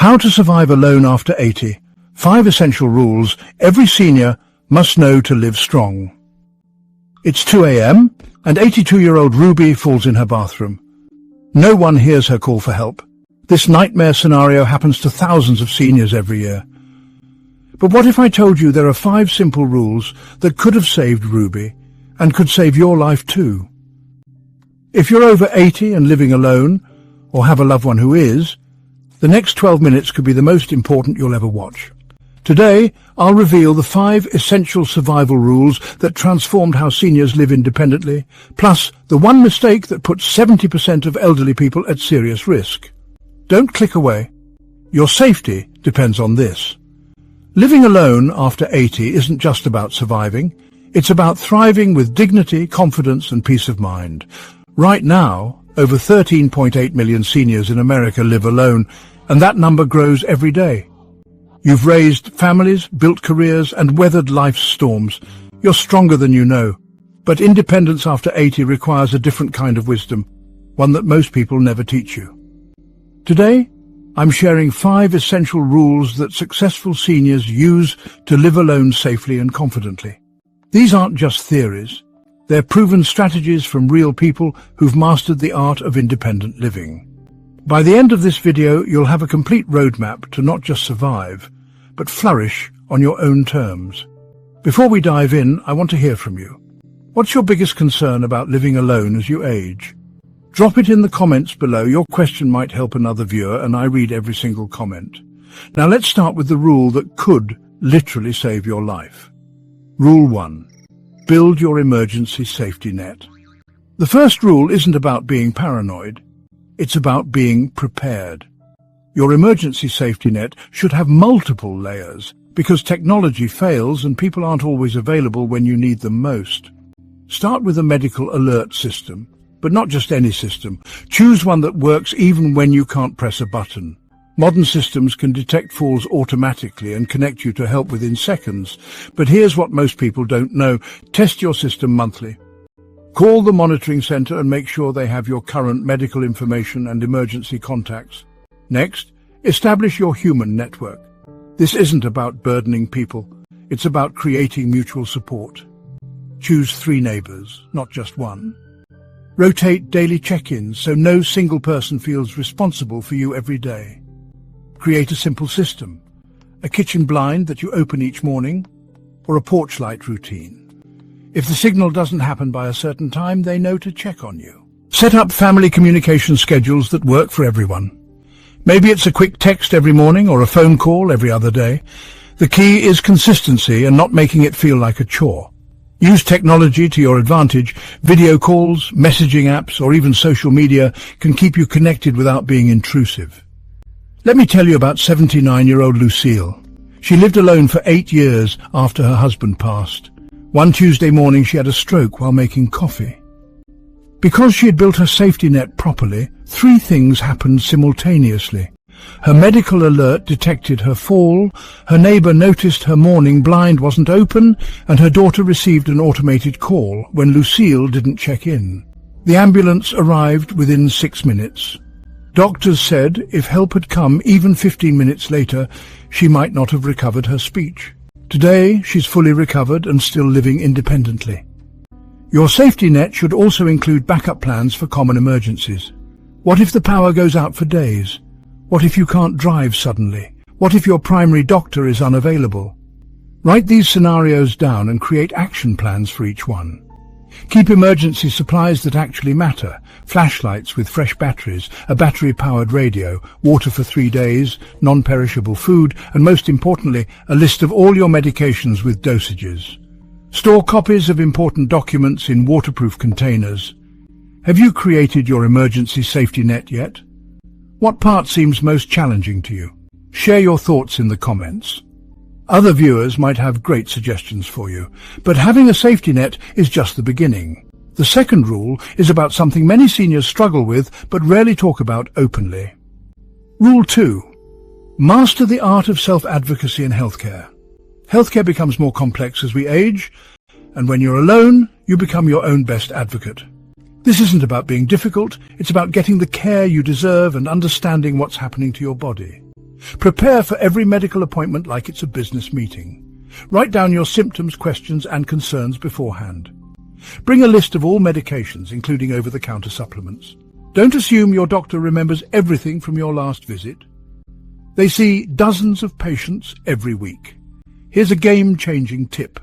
How to survive alone after 80. 5 essential rules every senior must know to live strong. It's 2 a.m. and 82-year-old Ruby falls in her bathroom. No one hears her call for help. This nightmare scenario happens to thousands of seniors every year. But what if I told you there are 5 simple rules that could have saved Ruby and could save your life too? If you're over 80 and living alone, or have a loved one who is, the next 12 minutes could be the most important you'll ever watch. Today, I'll reveal the 5 essential survival rules that transformed how seniors live independently, plus the one mistake that puts 70% of elderly people at serious risk. Don't click away. Your safety depends on this. Living alone after 80 isn't just about surviving. It's about thriving with dignity, confidence, and peace of mind. Right now, over 13.8 million seniors in America live alone, and that number grows every day. You've raised families, built careers, and weathered life's storms. You're stronger than you know. But independence after 80 requires a different kind of wisdom, one that most people never teach you. Today, I'm sharing 5 essential rules that successful seniors use to live alone safely and confidently. These aren't just theories. They're proven strategies from real people who've mastered the art of independent living. By the end of this video, you'll have a complete roadmap to not just survive, but flourish on your own terms. Before we dive in, I want to hear from you. What's your biggest concern about living alone as you age? Drop it in the comments below. Your question might help another viewer, and I read every single comment. Now let's start with the rule that could literally save your life. Rule 1. Build your emergency safety net. The first rule isn't about being paranoid. It's about being prepared. Your emergency safety net should have multiple layers because technology fails and people aren't always available when you need them most. Start with a medical alert system, but not just any system. Choose one that works even when you can't press a button. Modern systems can detect falls automatically and connect you to help within seconds. But here's what most people don't know. Test your system monthly. Call the monitoring center and make sure they have your current medical information and emergency contacts. Next, establish your human network. This isn't about burdening people. It's about creating mutual support. Choose 3 neighbors, not just one. Rotate daily check-ins so no single person feels responsible for you every day. Create a simple system, a kitchen blind that you open each morning, or a porch light routine. If the signal doesn't happen by a certain time, they know to check on you. Set up family communication schedules that work for everyone. Maybe it's a quick text every morning or a phone call every other day. The key is consistency and not making it feel like a chore. Use technology to your advantage. Video calls, messaging apps, or even social media can keep you connected without being intrusive. Let me tell you about 79-year-old Lucille. She lived alone for 8 years after her husband passed. One Tuesday morning, she had a stroke while making coffee. Because she had built her safety net properly, 3 things happened simultaneously. Her medical alert detected her fall, her neighbor noticed her morning blind wasn't open, and her daughter received an automated call when Lucille didn't check in. The ambulance arrived within 6 minutes. Doctors said if help had come even 15 minutes later, she might not have recovered her speech. Today, she's fully recovered and still living independently. Your safety net should also include backup plans for common emergencies. What if the power goes out for days? What if you can't drive suddenly? What if your primary doctor is unavailable? Write these scenarios down and create action plans for each one. Keep emergency supplies that actually matter, flashlights with fresh batteries, a battery-powered radio, water for 3 days, non-perishable food, and most importantly, a list of all your medications with dosages. Store copies of important documents in waterproof containers. Have you created your emergency safety net yet? What part seems most challenging to you? Share your thoughts in the comments. Other viewers might have great suggestions for you, but having a safety net is just the beginning. The second rule is about something many seniors struggle with but rarely talk about openly. Rule 2. Master the art of self-advocacy in healthcare. Healthcare becomes more complex as we age, and when you're alone, you become your own best advocate. This isn't about being difficult, it's about getting the care you deserve and understanding what's happening to your body. Prepare for every medical appointment like it's a business meeting. Write down your symptoms, questions and concerns beforehand. Bring a list of all medications, including over-the-counter supplements. Don't assume your doctor remembers everything from your last visit. They see dozens of patients every week. Here's a game-changing tip.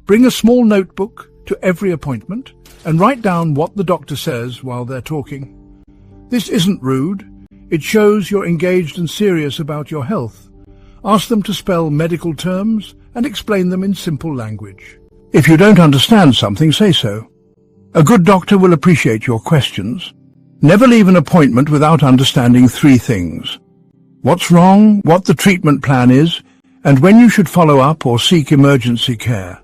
Bring a small notebook to every appointment and write down what the doctor says while they're talking. This isn't rude. It shows you're engaged and serious about your health. Ask them to spell medical terms and explain them in simple language. If you don't understand something, say so. A good doctor will appreciate your questions. Never leave an appointment without understanding 3 things: what's wrong, what the treatment plan is, and when you should follow up or seek emergency care.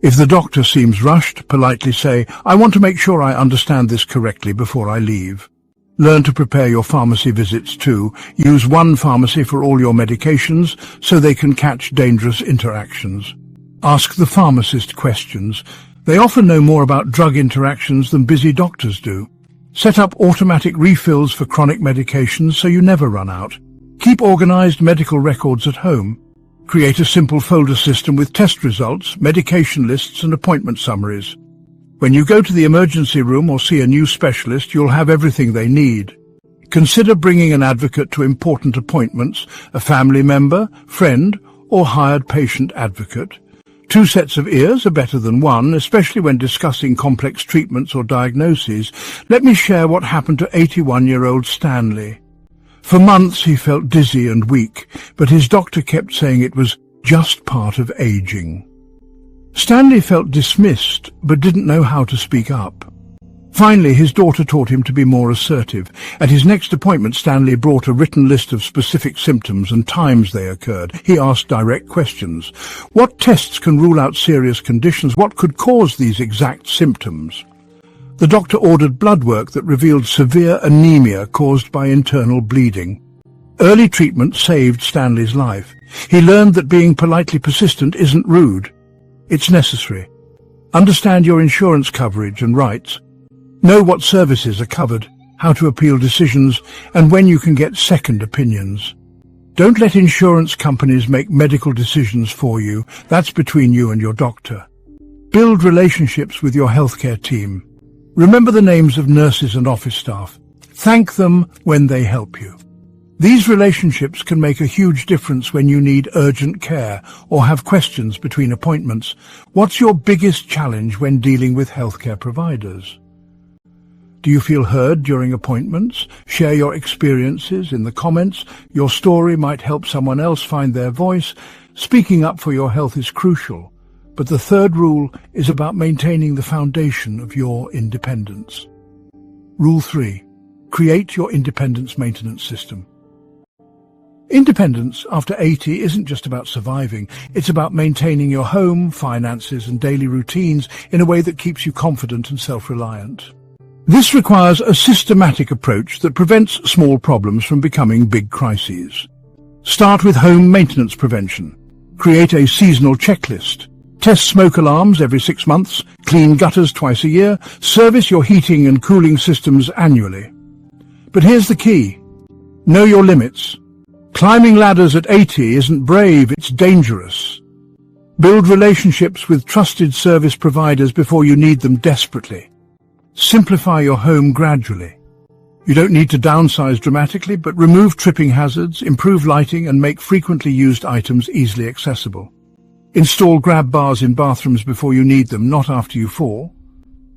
If the doctor seems rushed, politely say, "I want to make sure I understand this correctly before I leave." Learn to prepare your pharmacy visits too. Use one pharmacy for all your medications so they can catch dangerous interactions. Ask the pharmacist questions. They often know more about drug interactions than busy doctors do. Set up automatic refills for chronic medications so you never run out. Keep organized medical records at home. Create a simple folder system with test results, medication lists and appointment summaries. When you go to the emergency room or see a new specialist, you'll have everything they need. Consider bringing an advocate to important appointments, a family member, friend, or hired patient advocate. 2 sets of ears are better than 1, especially when discussing complex treatments or diagnoses. Let me share what happened to 81-year-old Stanley. For months he felt dizzy and weak, but his doctor kept saying it was just part of aging. Stanley felt dismissed, but didn't know how to speak up. Finally, his daughter taught him to be more assertive. At his next appointment, Stanley brought a written list of specific symptoms and times they occurred. He asked direct questions. What tests can rule out serious conditions? What could cause these exact symptoms? The doctor ordered blood work that revealed severe anemia caused by internal bleeding. Early treatment saved Stanley's life. He learned that being politely persistent isn't rude. It's necessary. Understand your insurance coverage and rights. Know what services are covered, how to appeal decisions, and when you can get second opinions. Don't let insurance companies make medical decisions for you. That's between you and your doctor. Build relationships with your healthcare team. Remember the names of nurses and office staff. Thank them when they help you. These relationships can make a huge difference when you need urgent care or have questions between appointments. What's your biggest challenge when dealing with healthcare providers? Do you feel heard during appointments? Share your experiences in the comments. Your story might help someone else find their voice. Speaking up for your health is crucial. But the 3rd rule is about maintaining the foundation of your independence. Rule 3. Create your independence maintenance system. Independence after 80 isn't just about surviving. It's about maintaining your home, finances and daily routines in a way that keeps you confident and self-reliant. This requires a systematic approach that prevents small problems from becoming big crises. Start with home maintenance prevention. Create a seasonal checklist. Test smoke alarms every 6 months. Clean gutters twice a year. Service your heating and cooling systems annually. But here's the key. Know your limits. Climbing ladders at 80 isn't brave, it's dangerous. Build relationships with trusted service providers before you need them desperately. Simplify your home gradually. You don't need to downsize dramatically, but remove tripping hazards, improve lighting, and make frequently used items easily accessible. Install grab bars in bathrooms before you need them, not after you fall.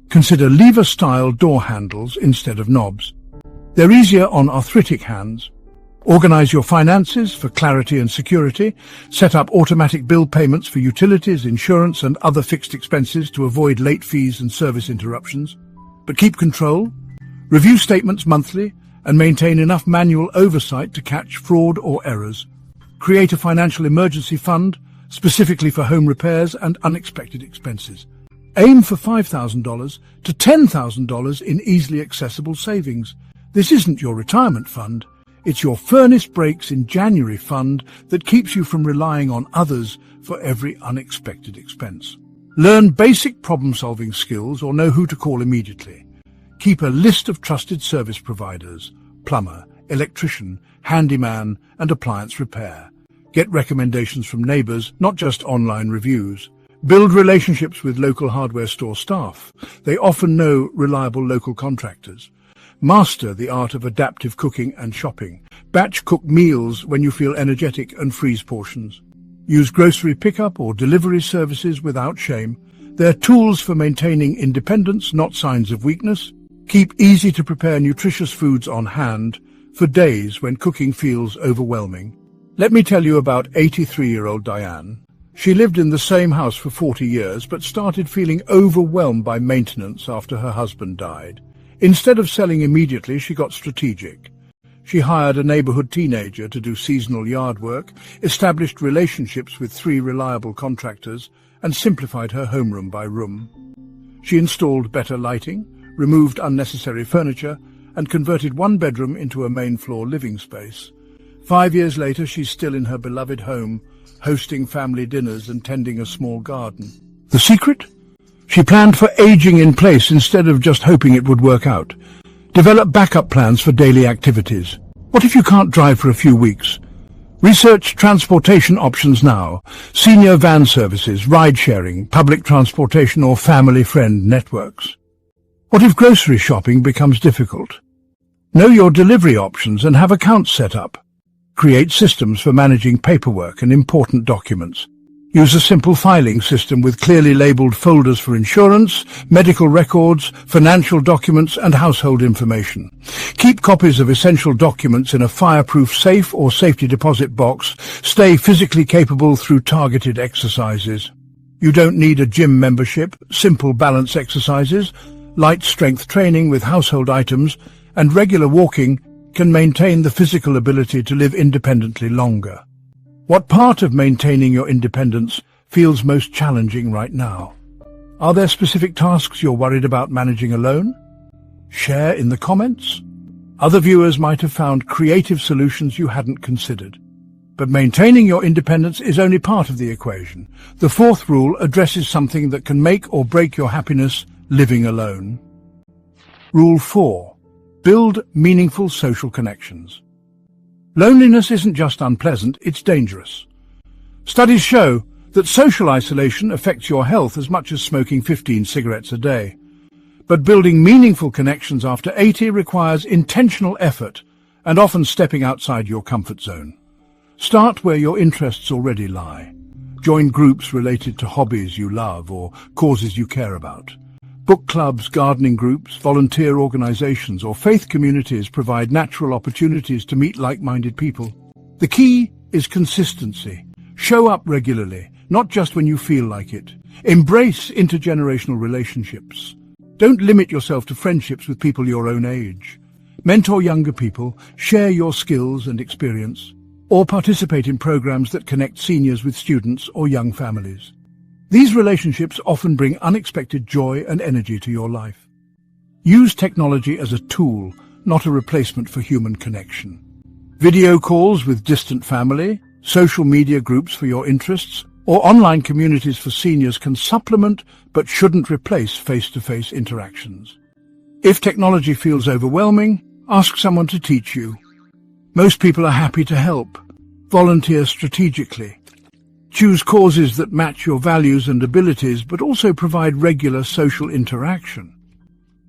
Consider lever-style door handles instead of knobs. They're easier on arthritic hands. Organize your finances for clarity and security. Set up automatic bill payments for utilities, insurance, and other fixed expenses to avoid late fees and service interruptions. But keep control. Review statements monthly and maintain enough manual oversight to catch fraud or errors. Create a financial emergency fund specifically for home repairs and unexpected expenses. Aim for $5,000 to $10,000 in easily accessible savings. This isn't your retirement fund. It's your furnace breaks in January fund that keeps you from relying on others for every unexpected expense. Learn basic problem-solving skills or know who to call immediately. Keep a list of trusted service providers, plumber, electrician, handyman, and appliance repair. Get recommendations from neighbours, not just online reviews. Build relationships with local hardware store staff. They often know reliable local contractors. Master the art of adaptive cooking and shopping. Batch cook meals when you feel energetic and freeze portions. Use grocery pickup or delivery services without shame. They're tools for maintaining independence, not signs of weakness. Keep easy-to-prepare nutritious foods on hand for days when cooking feels overwhelming. Let me tell you about 83-year-old Diane. She lived in the same house for 40 years but started feeling overwhelmed by maintenance after her husband died. Instead of selling immediately, she got strategic. She hired a neighborhood teenager to do seasonal yard work, established relationships with 3 reliable contractors, and simplified her homeroom by room. She installed better lighting, removed unnecessary furniture, and converted one bedroom into a main-floor living space. 5 years later, she's still in her beloved home, hosting family dinners and tending a small garden. The secret? She planned for aging in place instead of just hoping it would work out. Develop backup plans for daily activities. What if you can't drive for a few weeks? Research transportation options now. Senior van services, ride-sharing, public transportation or family-friend networks. What if grocery shopping becomes difficult? Know your delivery options and have accounts set up. Create systems for managing paperwork and important documents. Use a simple filing system with clearly labeled folders for insurance, medical records, financial documents, and household information. Keep copies of essential documents in a fireproof safe or safety deposit box. Stay physically capable through targeted exercises. You don't need a gym membership. Simple balance exercises, light strength training with household items, and regular walking can maintain the physical ability to live independently longer. What part of maintaining your independence feels most challenging right now? Are there specific tasks you're worried about managing alone? Share in the comments. Other viewers might have found creative solutions you hadn't considered. But maintaining your independence is only part of the equation. The 4th rule addresses something that can make or break your happiness living alone. Rule 4. Build meaningful social connections. Loneliness isn't just unpleasant, it's dangerous. Studies show that social isolation affects your health as much as smoking 15 cigarettes a day. But building meaningful connections after 80 requires intentional effort and often stepping outside your comfort zone. Start where your interests already lie. Join groups related to hobbies you love or causes you care about. Book clubs, gardening groups, volunteer organizations, or faith communities provide natural opportunities to meet like-minded people. The key is consistency. Show up regularly, not just when you feel like it. Embrace intergenerational relationships. Don't limit yourself to friendships with people your own age. Mentor younger people, share your skills and experience, or participate in programs that connect seniors with students or young families. These relationships often bring unexpected joy and energy to your life. Use technology as a tool, not a replacement for human connection. Video calls with distant family, social media groups for your interests, or online communities for seniors can supplement but shouldn't replace face-to-face interactions. If technology feels overwhelming, ask someone to teach you. Most people are happy to help. Volunteer strategically. Choose causes that match your values and abilities, but also provide regular social interaction.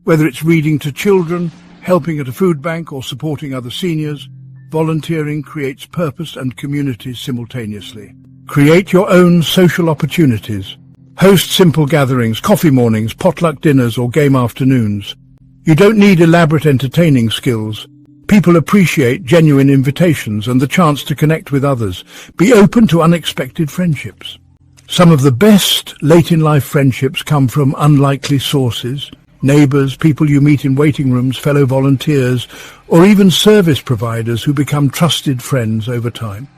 Whether it's reading to children, helping at a food bank, or supporting other seniors, volunteering creates purpose and community simultaneously. Create your own social opportunities. Host simple gatherings, coffee mornings, potluck dinners, or game afternoons. You don't need elaborate entertaining skills. People appreciate genuine invitations and the chance to connect with others. Be open to unexpected friendships. Some of the best late-in-life friendships come from unlikely sources. Neighbors, people you meet in waiting rooms, fellow volunteers, or even service providers who become trusted friends over time.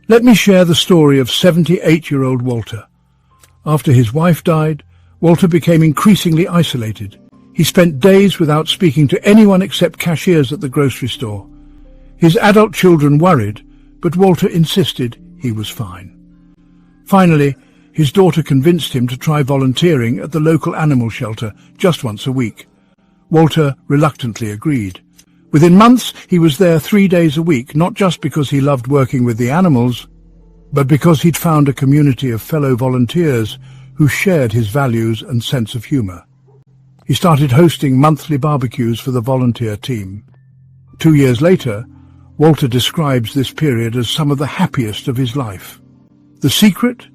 Let me share the story of 78-year-old Walter. After his wife died, Walter became increasingly isolated. He spent days without speaking to anyone except cashiers at the grocery store. His adult children worried, but Walter insisted he was fine. Finally, his daughter convinced him to try volunteering at the local animal shelter just once a week. Walter reluctantly agreed. Within months, he was there 3 days a week, not just because he loved working with the animals, but because he'd found a community of fellow volunteers who shared his values and sense of humour. He started hosting monthly barbecues for the volunteer team. 2 years later, Walter describes this period as some of the happiest of his life. The secret?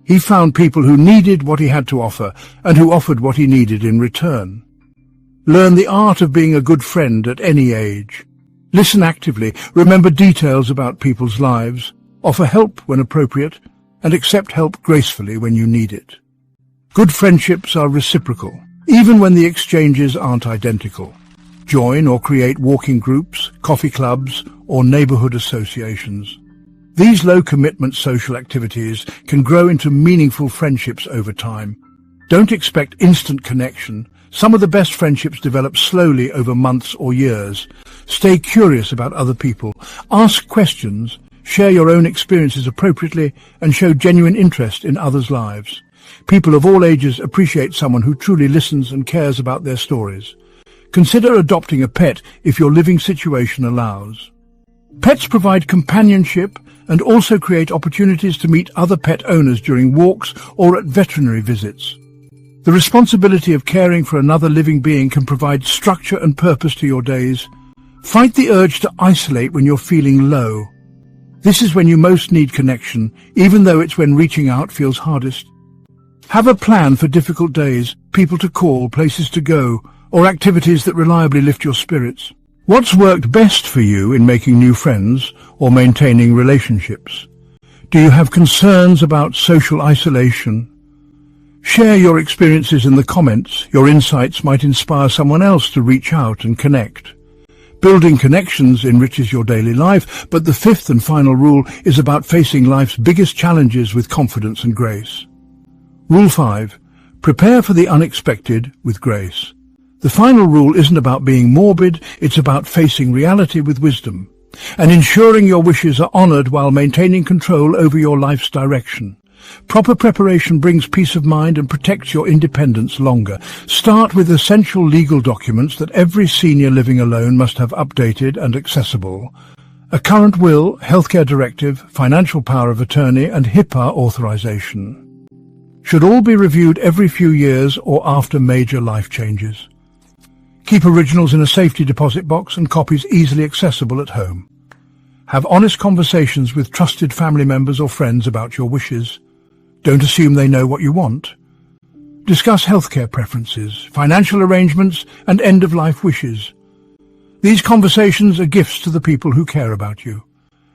He found people who needed what he had to offer and who offered what he needed in return. Learn the art of being a good friend at any age. Listen actively, remember details about people's lives, offer help when appropriate, and accept help gracefully when you need it. Good friendships are reciprocal, even when the exchanges aren't identical. Join or create walking groups, coffee clubs, or neighborhood associations. These low-commitment social activities can grow into meaningful friendships over time. Don't expect instant connection. Some of the best friendships develop slowly over months or years. Stay curious about other people. Ask questions, share your own experiences appropriately, and show genuine interest in others' lives. People of all ages appreciate someone who truly listens and cares about their stories. Consider adopting a pet if your living situation allows. Pets provide companionship and also create opportunities to meet other pet owners during walks or at veterinary visits. The responsibility of caring for another living being can provide structure and purpose to your days. Fight the urge to isolate when you're feeling low. This is when you most need connection, even though it's when reaching out feels hardest. Have a plan for difficult days, people to call, places to go, or activities that reliably lift your spirits. What's worked best for you in making new friends or maintaining relationships? Do you have concerns about social isolation? Share your experiences in the comments. Your insights might inspire someone else to reach out and connect. Building connections enriches your daily life, but the fifth and final rule is about facing life's biggest challenges with confidence and grace. Rule 5. Prepare for the unexpected with grace. The final rule isn't about being morbid, it's about facing reality with wisdom and ensuring your wishes are honored while maintaining control over your life's direction. Proper preparation brings peace of mind and protects your independence longer. Start with essential legal documents that every senior living alone must have updated and accessible. A current will, healthcare directive, financial power of attorney and HIPAA authorization. Should all be reviewed every few years or after major life changes. Keep originals in a safety deposit box and copies easily accessible at home. Have honest conversations with trusted family members or friends about your wishes. Don't assume they know what you want. Discuss healthcare preferences, financial arrangements, and end-of-life wishes. These conversations are gifts to the people who care about you.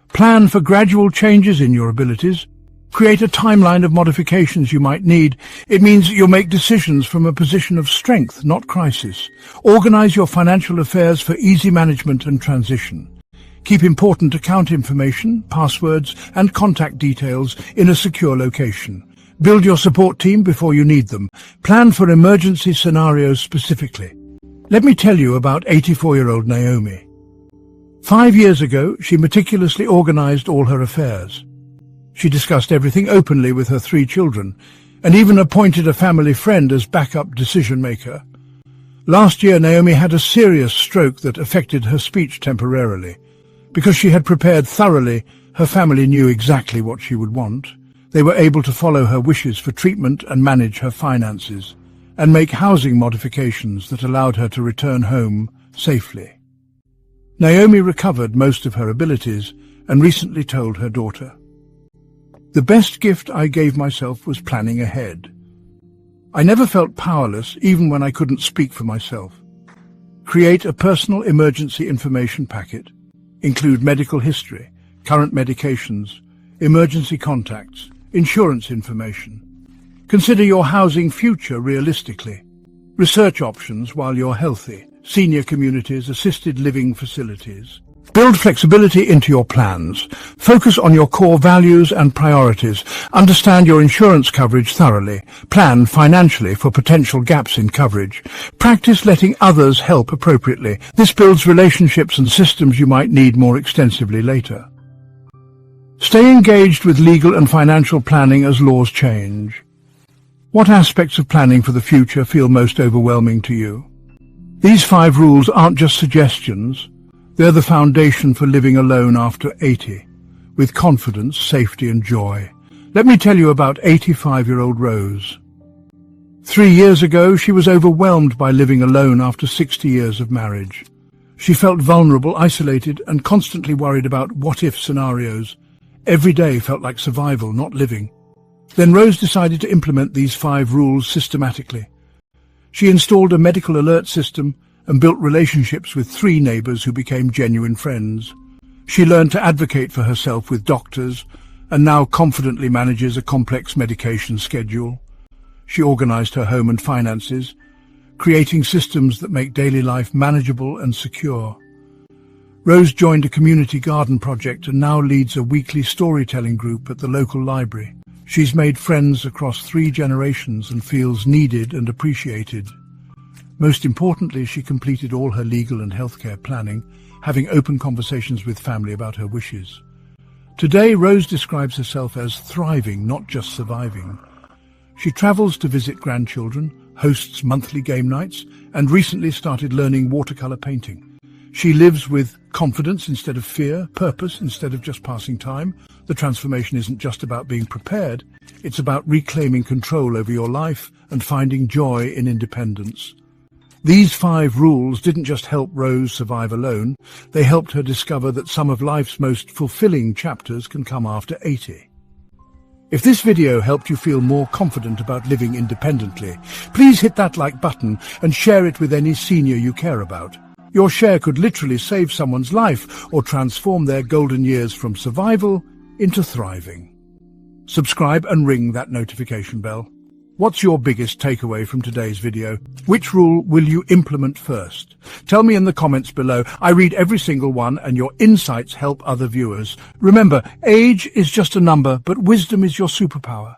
Plan for gradual changes in your abilities. Create a timeline of modifications you might need. It means you'll make decisions from a position of strength, not crisis. Organize your financial affairs for easy management and transition. Keep important account information, passwords, and contact details in a secure location. Build your support team before you need them. Plan for emergency scenarios specifically. Let me tell you about 84-year-old Naomi. 5 years ago, she meticulously organized all her affairs. She discussed everything openly with her 3 children, and even appointed a family friend as backup decision-maker. Last year, Naomi had a serious stroke that affected her speech temporarily. Because she had prepared thoroughly, her family knew exactly what she would want. They were able to follow her wishes for treatment and manage her finances, and make housing modifications that allowed her to return home safely. Naomi recovered most of her abilities and recently told her daughter, "The best gift I gave myself was planning ahead. I never felt powerless, even when I couldn't speak for myself. Create a personal emergency information packet. Include medical history, current medications, emergency contacts, insurance information. Consider your housing future realistically. Research options while you're healthy, senior communities, assisted living facilities. Build flexibility into your plans. Focus on your core values and priorities. Understand your insurance coverage thoroughly. Plan financially for potential gaps in coverage. Practice letting others help appropriately. This builds relationships and systems you might need more extensively later. Stay engaged with legal and financial planning as laws change. What aspects of planning for the future feel most overwhelming to you? These 5 rules aren't just suggestions, they're the foundation for living alone after 80, with confidence, safety and joy. Let me tell you about 85-year-old Rose. 3 years ago, she was overwhelmed by living alone after 60 years of marriage. She felt vulnerable, isolated, and constantly worried about what-if scenarios. Every day felt like survival, not living. Then Rose decided to implement these 5 rules systematically. She installed a medical alert system and built relationships with 3 neighbours who became genuine friends. She learned to advocate for herself with doctors and now confidently manages a complex medication schedule. She organised her home and finances, creating systems that make daily life manageable and secure. Rose joined a community garden project and now leads a weekly storytelling group at the local library. She's made friends across 3 generations and feels needed and appreciated. Most importantly, she completed all her legal and healthcare planning, having open conversations with family about her wishes. Today, Rose describes herself as thriving, not just surviving. She travels to visit grandchildren, hosts monthly game nights, and recently started learning watercolour painting. She lives with confidence instead of fear, purpose instead of just passing time. The transformation isn't just about being prepared, it's about reclaiming control over your life and finding joy in independence. These 5 rules didn't just help Rose survive alone, they helped her discover that some of life's most fulfilling chapters can come after 80. If this video helped you feel more confident about living independently, please hit that like button and share it with any senior you care about. Your share could literally save someone's life or transform their golden years from survival into thriving. Subscribe and ring that notification bell. What's your biggest takeaway from today's video? Which rule will you implement first? Tell me in the comments below. I read every single one and your insights help other viewers. Remember, age is just a number, but wisdom is your superpower.